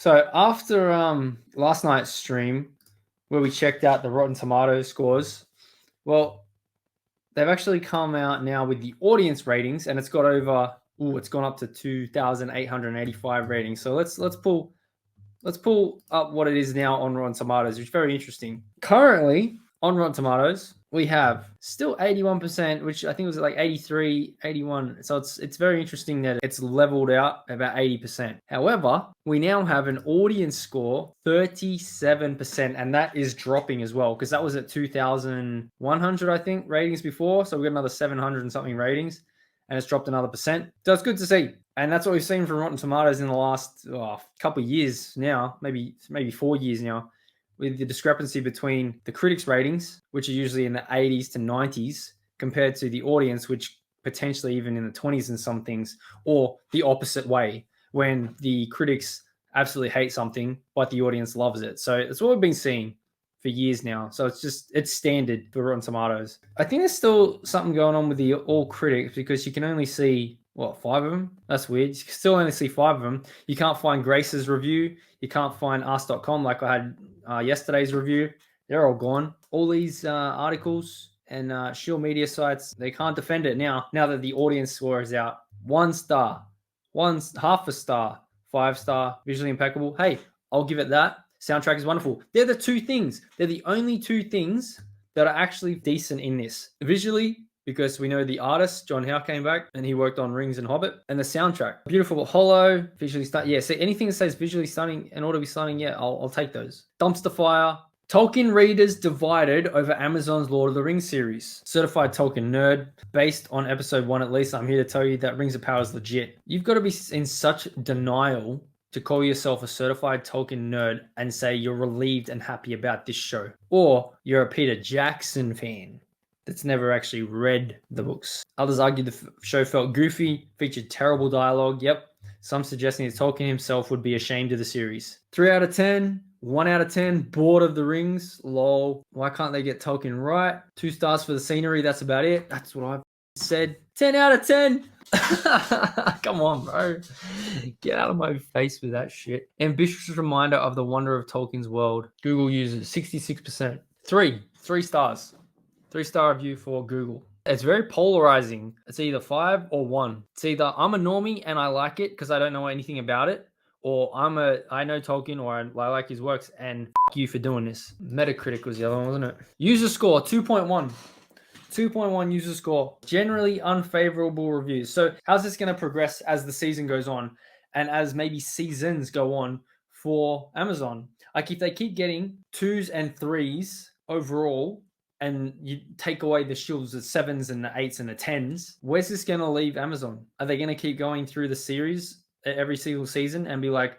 So after last night's stream where we checked out the Rotten Tomatoes scores, well, they've actually come out now with the audience ratings, and it's got over. It's gone up to 2,885 ratings. So let's pull up what it is now on Rotten Tomatoes, which is very interesting. Currently on Rotten Tomatoes, we have still 81%, which I think was like 83, 81. So it's very interesting that it's leveled out about 80%. However, we now have an audience score 37%, and that is dropping as well because that was at 2,100, I think, ratings before. So we got another 700 and something ratings, and it's dropped another percent. So it's good to see. And that's what we've seen from Rotten Tomatoes in the last couple of years now, maybe 4 years now, with the discrepancy between the critics' ratings, which are usually in the 80s to 90s, compared to the audience, which potentially even in the 20s in some things, or the opposite way, when the critics absolutely hate something, but the audience loves it. So it's what we've been seeing for years now. So it's standard for Rotten Tomatoes. I think there's still something going on with the all critics because you can only see, 5 of them? That's weird. You can still only see 5 of them. You can't find Grace's review. You can't find us.com like I had yesterday's review. They're all gone. All these articles and shield media sites, they can't defend it now that the audience score is out. 1 star, half a star, 5 star, visually impeccable. Hey, I'll give it that. Soundtrack is wonderful. They're the two things. They're the only two things that are actually decent in this. Visually, because we know the artist, John Howe, came back and he worked on Rings and Hobbit. And the soundtrack, beautiful but hollow, visually stunning. Yeah, see, anything that says visually stunning and ought to be stunning, yeah, I'll take those. Dumpster fire. Tolkien readers divided over Amazon's Lord of the Rings series. Certified Tolkien nerd, based on episode 1 at least, I'm here to tell you that Rings of Power is legit. You've got to be in such denial to call yourself a certified Tolkien nerd and say you're relieved and happy about this show. Or you're a Peter Jackson fan that's never actually read the books. Others argue the show felt goofy, featured terrible dialogue. Yep, some suggesting that Tolkien himself would be ashamed of the series. 3 out of 10, 1 out of 10, bored of the rings, lol. Why can't they get Tolkien right? 2 stars for the scenery, that's about it. That's what I said. 10 out of 10. Come on, bro. Get out of my face with that shit. Ambitious reminder of the wonder of Tolkien's world. Google users, 66%. 3 stars. 3-star review for Google. It's very polarizing. It's either 5 or 1. It's either I'm a normie and I like it because I don't know anything about it, or I know Tolkien or I like his works and f*** you for doing this. Metacritic was the other one, wasn't it? User score, 2.1. 2.1 user score. Generally unfavorable reviews. So how's this going to progress as the season goes on and as maybe seasons go on for Amazon? Like if they keep getting 2s and 3s overall, and you take away the shields, the 7s and the 8s and the 10s, where's this going to leave Amazon? Are they going to keep going through the series every single season and be like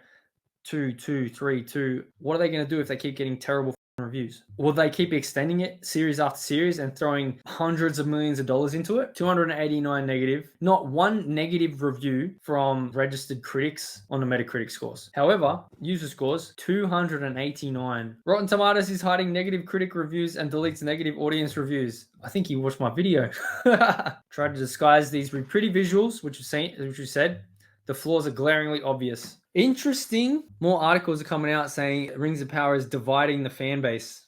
2, 2, 3, 2? What are they going to do if they keep getting terrible reviews? Will they keep extending it series after series and throwing hundreds of millions of dollars into it? 289 negative. Not one negative review from registered critics on the Metacritic scores. However, user scores 289. Rotten Tomatoes is hiding negative critic reviews and deletes negative audience reviews. I think you watched my video. Tried to disguise these with pretty visuals, which you said. The flaws are glaringly obvious. Interesting. More articles are coming out saying Rings of Power is dividing the fan base.